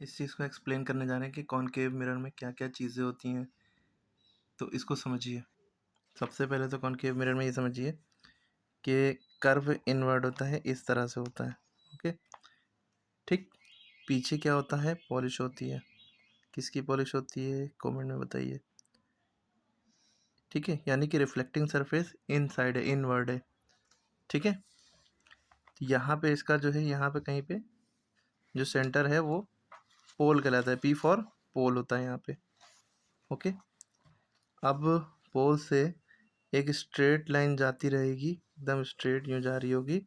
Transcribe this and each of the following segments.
इस चीज़ को एक्सप्लेन करने जा रहे हैं कि कॉनकेव मिरर में क्या-क्या चीज़ें होती हैं, तो इसको समझिए। सबसे पहले तो कॉनकेव मिरर में ये समझिए कि कर्व इनवर्ड होता है, इस तरह से होता है, ओके? ठीक? पीछे क्या होता है? पॉलिश होती है। किसकी पॉलिश होती है? कमेंट में बताइए। ठीक है? यानी कि रिफ्लेक्टिंग सरफेस इनसाइड है, इनवर्ड है। ठीक है? तो यहाँ पे इसका जो है, यहाँ पे कहीं पे जो सेंटर है वो पोल कहलाता है। पी फॉर पोल होता है यहाँ पे, ओके? अब पोल से एक स्ट्रेट लाइन जाती रहेगी, एकदम स्ट्रेट यूँ जा रही होगी।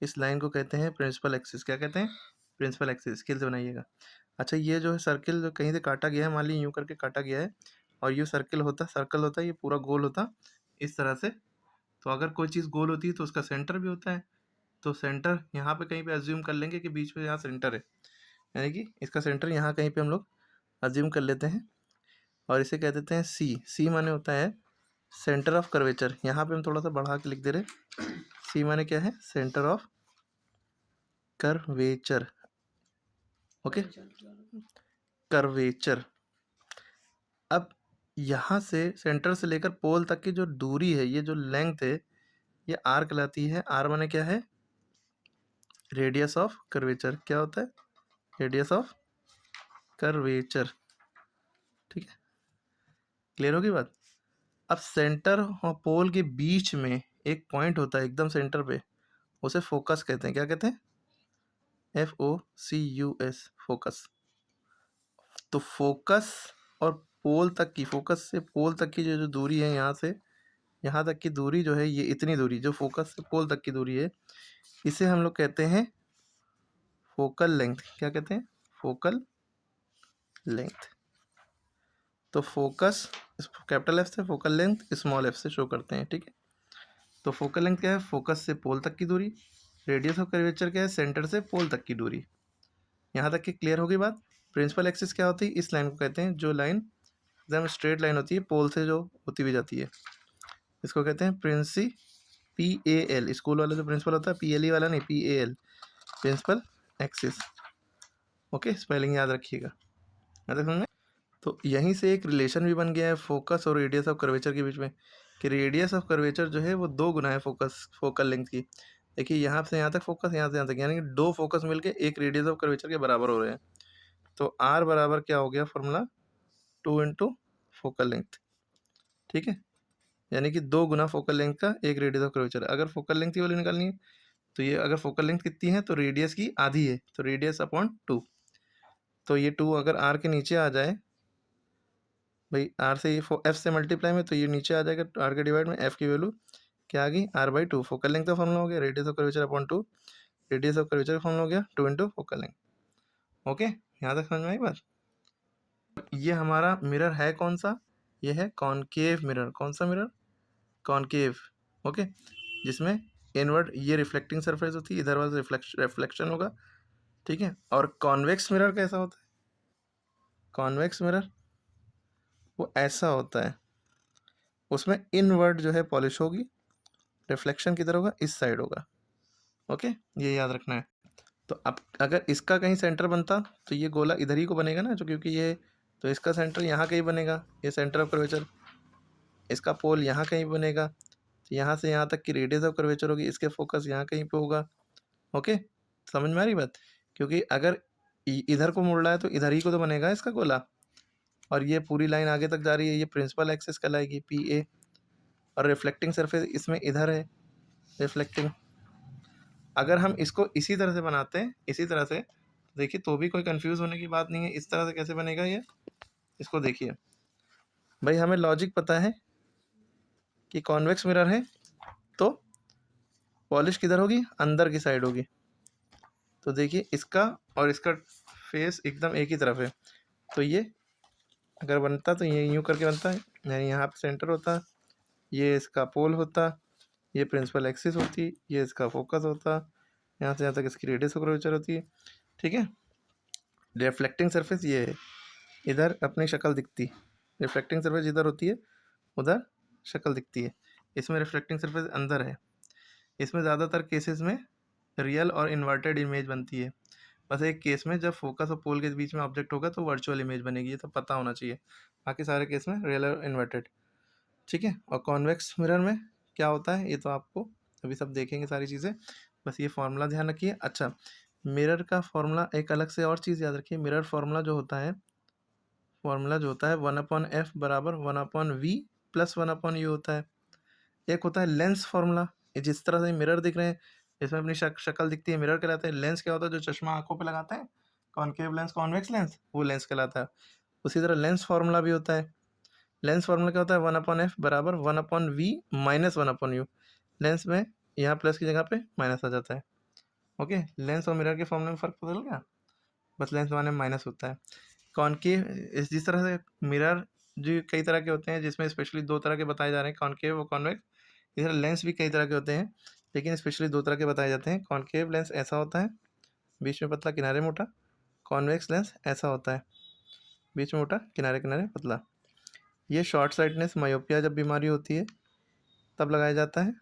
इस लाइन को कहते हैं प्रिंसिपल एक्सिस। क्या कहते हैं? Principal axis. स्केल से बनाइएगा। अच्छा, ये जो है सर्किल जो कहीं से काटा गया है, मान लीजिए यूँ करके काटा गया है और ये सर्कल होता है, ये पूरा गोल होता इस तरह से। तो अगर कोई चीज़ गोल होती है तो उसका सेंटर भी होता है। तो सेंटर यहाँ पे कहीं पे अज्यूम कर लेंगे कि बीच में यहाँ सेंटर है, यानी कि इसका सेंटर यहाँ कहीं पे हम लोग अज्यूम कर लेते हैं और इसे कह देते हैं सी। सी माने होता है सेंटर ऑफ कर्वेचर। यहाँ पे हम थोड़ा सा बढ़ा के लिख दे रहे। सी माने क्या है? Centre of curvature, okay? Curvature. अब यहाँ से सेंटर से लेकर पोल तक की जो दूरी है, ये जो लेंथ है, ये आर कहलाती है। आर माने क्या है? Radius of curvature. क्या होता है? Radius of curvature. ठीक है, क्लियर होगी बात? अब सेंटर और पोल के बीच में एक पॉइंट होता है एकदम सेंटर पे, उसे फोकस कहते हैं। क्या कहते हैं? FOCUS, focus. तो फोकस और पोल तक की, फोकस से पोल तक की जो जो दूरी है, यहाँ से यहाँ तक की दूरी जो है, ये इतनी दूरी जो फोकस से पोल तक की दूरी है, इसे हम लोग कहते हैं फोकल लेंथ। क्या कहते हैं? Focal length. तो फोकस कैपिटल एफ से, फोकल लेंथ स्मॉल एफ से शो करते हैं। ठीक है? तो फोकल लेंथ क्या है? फोकस से पोल तक की दूरी। रेडियस ऑफ कर्वेचर क्या है? सेंटर से पोल तक की दूरी। यहाँ तक की क्लियर होगी बात? प्रिंसिपल एक्सिस क्या होती है? इस लाइन को कहते हैं, जो लाइन एकदम स्ट्रेट लाइन होती है, पोल से जो होती हुई जाती है, इसको कहते हैं PAL। स्कूल वाला जो प्रिंसिपल होता है, PLE वाला नहीं, PAL, principal axis. Okay, spelling याद रखिएगा। याद समझ में? तो यहीं से एक रिलेशन भी बन गया है फोकस और रेडियस ऑफ कर्वेचर के बीच में, कि रेडियस ऑफ कर्वेचर जो है वो 2 गुना है फोकस फोकल लेंथ की। देखिए, यहाँ से यहाँ तक फोकस, यहाँ से यहाँ तक, यानी कि 2 फोकस मिलके एक रेडियस ऑफ कर्वेचर के बराबर हो रहे हैं। तो R बराबर क्या हो गया फॉर्मूला? 2 into focal length. ठीक है? यानी कि 2 गुना फोकल लेंथ का एक रेडियस ऑफ कर्वेचर। अगर फोकल लेंथ की वैल्यू निकालनी है तो ये, अगर फोकल लेंथ कितनी है तो रेडियस की आधी है, तो रेडियस अपॉन 2। तो ये 2 अगर R के नीचे आ जाए, भाई R से ये F से मल्टीप्लाई में, तो ये नीचे आ जाएगा R के डिवाइड में। F की वैल्यू क्या आ गई? R/2। फोकल लेंथ का फॉर्मूला हो गया radius of curvature upon 2। Radius of curvature का फॉर्मूला हो गया 2 इंटू फोकल लेंथ। ओके, यहाँ तक समझ में आई बात? ये हमारा मिरर है कौन सा? ये है कॉनकेव मिरर। कौन सा मिरर? Concave, okay? जिसमें इनवर्ड ये रिफ्लेक्टिंग सरफेस होती है, इधर वाला रिफ्लेक्शन होगा। ठीक है? और कॉन्वेक्स मिरर कैसा होता है? कॉन्वेक्स मिरर वो ऐसा होता है, उसमें इनवर्ड जो है पॉलिश होगी, रिफ्लेक्शन किधर होगा? इस साइड होगा। ओके, ये याद रखना है। तो अब अगर इसका कहीं सेंटर बनता तो ये गोला इधर ही को बनेगा ना, जो क्योंकि ये, तो इसका सेंटर यहाँ कहीं बनेगा, ये सेंटर ऑफ कर्वेचर। इसका पोल यहाँ कहीं बनेगा, तो यहाँ से यहाँ तक की रेडियस ऑफ कर्वेचर होगी, इसके फोकस यहाँ कहीं पे होगा। ओके, समझ में आ रही बात? क्योंकि अगर इधर को मुड़ रहा है तो इधर ही को तो बनेगा इसका गोला, और ये पूरी लाइन आगे तक जा रही है, ये प्रिंसिपल एक्सिस कहलाएगी PA। और रिफ्लेक्टिंग सरफेस इसमें इधर है, रिफ्लेक्टिंग। अगर हम इसको इसी तरह से बनाते हैं, इसी तरह से, देखिए तो भी कोई कंफ्यूज होने की बात नहीं है। इस तरह से कैसे बनेगा ये? इसको देखिए भाई, हमें लॉजिक पता है कि कॉन्वेक्स मिरर है तो पॉलिश किधर होगी? अंदर की साइड होगी। तो देखिए, इसका और इसका फेस एकदम एक ही तरफ है, तो ये अगर बनता तो ये यूँ करके बनता है, यानी यहाँ पे सेंटर होता, ये इसका पोल होता, ये प्रिंसिपल एक्सिस होती, ये इसका फोकस होता, यहाँ से यहाँ तक इसकी रेडियस ऑफ कर्वेचर होती है। ठीक है? रिफ्लेक्टिंग सरफेस ये है, इधर अपनी शक्ल दिखती, रिफ्लेक्टिंग सरफेस इधर होती है, उधर शक्ल दिखती है। इसमें रिफ्लेक्टिंग सरफेस अंदर है। इसमें ज़्यादातर केसेस में रियल और इन्वर्टेड इमेज बनती है। बस एक केस में जब फोकस और पोल के बीच में ऑब्जेक्ट होगा तो वर्चुअल इमेज बनेगी, ये तो पता होना चाहिए। बाकी सारे केस में रियल और इन्वर्टेड। ठीक है, और कॉन्वेक्स मिरर में क्या होता है ये तो आपको अभी सब देखेंगे सारी चीज़ें, बस ये फार्मूला ध्यान रखिए। अच्छा, मिरर का फार्मूला एक अलग से और चीज़ याद रखिए, मिरर फार्मूला जो होता है, फार्मूला जो होता है 1/f बराबर 1/v प्लस 1/u होता है। एक होता है लेंस फार्मूला, ये जिस तरह से मिरर दिख रहे हैं, इसमें अपनी शक्ल दिखती है, मिरर कहलाता है। लेंस क्या होता है, जो चश्मा आंखों पे लगाते हैं, कॉनकेव लेंस, कॉन्वेक्स लेंस, वो लेंस कहलाता है। उसी तरह लेंस फार्मूला भी होता है। लेंस फार्मूला क्या होता है, 1/f बराबर 1/v माइनस 1/u। लेंस में यहाँ प्लस की जगह पे माइनस आ जाता है। ओके, लेंस और मिरर के फॉर्मूले में फ़र्क बदल गया, बस लेंस माने माइनस होता है। कॉनकेव, इस जिस तरह से मिरर जो कई तरह के होते हैं, जिसमें स्पेशली दो तरह के बताए जा रहे हैं, कॉनकेव और कॉन्वेक्स। इस तरह लेंस भी कई तरह के होते हैं, लेकिन स्पेशली दो तरह के बताए जाते हैं। कॉनकेव लेंस ऐसा होता है, बीच में पतला किनारे मोटा। कॉन्वेक्स लेंस ऐसा होता है, बीच में मोटा किनारे किनारे पतला। ये शॉर्ट साइटनेस मायोपिया जब बीमारी होती है तब लगाया जाता है,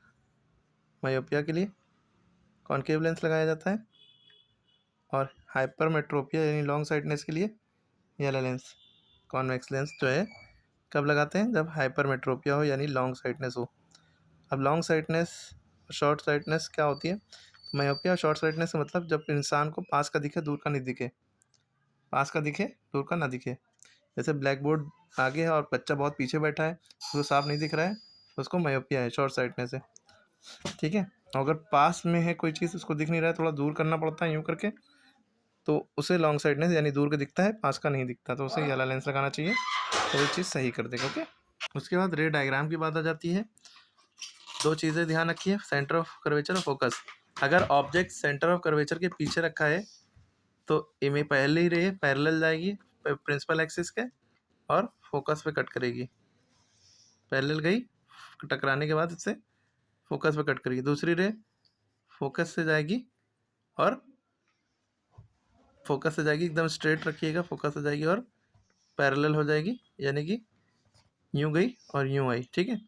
मायोपिया के लिए कॉनकेव लेंस लगाया जाता है। और हाइपरमेट्रोपिया यानी लॉन्ग साइटनेस के लिए ये वाला लेंस कॉन्वेक्स लेंस जो है कब लगाते हैं, जब हाइपरमेट्रोपिया हो यानी लॉन्ग साइटनेस हो। अब लॉन्ग साइटनेस, शॉर्ट साइटनेस क्या होती है, मायोपिया शॉर्ट साइटनेस का मतलब जब इंसान को पास का दिखे दूर का नहीं दिखे, पास का दिखे दूर का ना दिखे। जैसे ब्लैक बोर्ड आगे है और बच्चा बहुत पीछे बैठा है, उसको साफ नहीं दिख रहा है, उसको मायोपिया है, शॉर्ट साइटनेस है। ठीक है, अगर पास में है कोई चीज़ उसको दिख नहीं रहा है, थोड़ा दूर करना पड़ता है यूँ करके, तो उसे लॉन्ग साइटनेस यानी दूर का दिखता है, पास का नहीं दिखता, तो उसे ये वाला लेंस लगाना चाहिए, तो वो चीज़ सही कर देगा। ओके, उसके बाद रे डायग्राम की बात आ जाती है। दो चीज़ें ध्यान रखिए, सेंटर ऑफ कर्वेचर और फोकस। अगर ऑब्जेक्ट सेंटर ऑफ कर्वेचर के पीछे रखा है तो इमेज पहले ही रे पैरेलल जाएगी प्रिंसिपल एक्सिस के और फोकस पे कट करेगी, पैरेलल गई, टकराने के बाद इससे फोकस पे कट करेगी। दूसरी रे फोकस से जाएगी और फोकस से जाएगी, एकदम स्ट्रेट रखिएगा, फोकस से जाएगी और पैरेलल हो जाएगी, यानी कि यूँ गई और यूँ आई। ठीक है,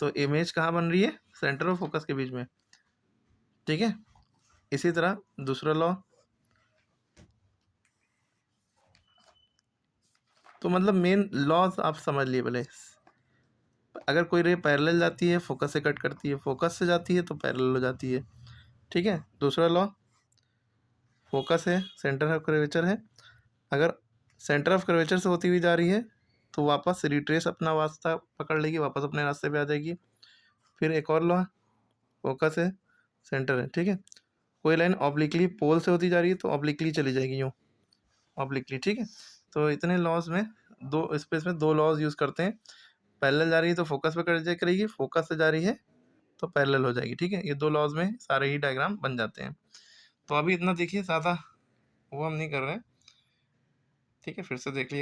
तो इमेज कहाँ बन रही है, सेंटर और फोकस के बीच में। ठीक है, इसी तरह दूसरा लॉ, तो मतलब मेन लॉज आप समझ लिए पहले। अगर कोई रे पैरेलल जाती है फोकस से कट करती है, फोकस से जाती है तो पैरेलल हो जाती है। ठीक है, दूसरा लॉ, फोकस है, सेंटर ऑफ कर्वेचर है, अगर सेंटर ऑफ कर्वेचर से होती हुई जा रही है तो वापस रिट्रेस अपना रास्ता पकड़ लेगी, वापस अपने रास्ते पे आ जाएगी। फिर एक और लॉ, फोकस है, सेंटर है। ठीक है, कोई लाइन ऑब्लिकली पोल से होती जा रही है तो ऑब्लिकली चली जाएगी यूँ, ऑब्लिकली। ठीक है, तो इतने लॉज में दो स्पेस में दो लॉज यूज़ करते हैं। पैरेलल जा रही है तो फोकस पे कट जाए करेगी, फोकस से जा रही है तो पैरेलल हो जाएगी। ठीक है, ये दो लॉज में सारे ही डायग्राम बन जाते हैं। तो अभी इतना देखिए, ज़्यादा वो हम नहीं कर रहे हैं। ठीक है, फिर से देख लीजिए।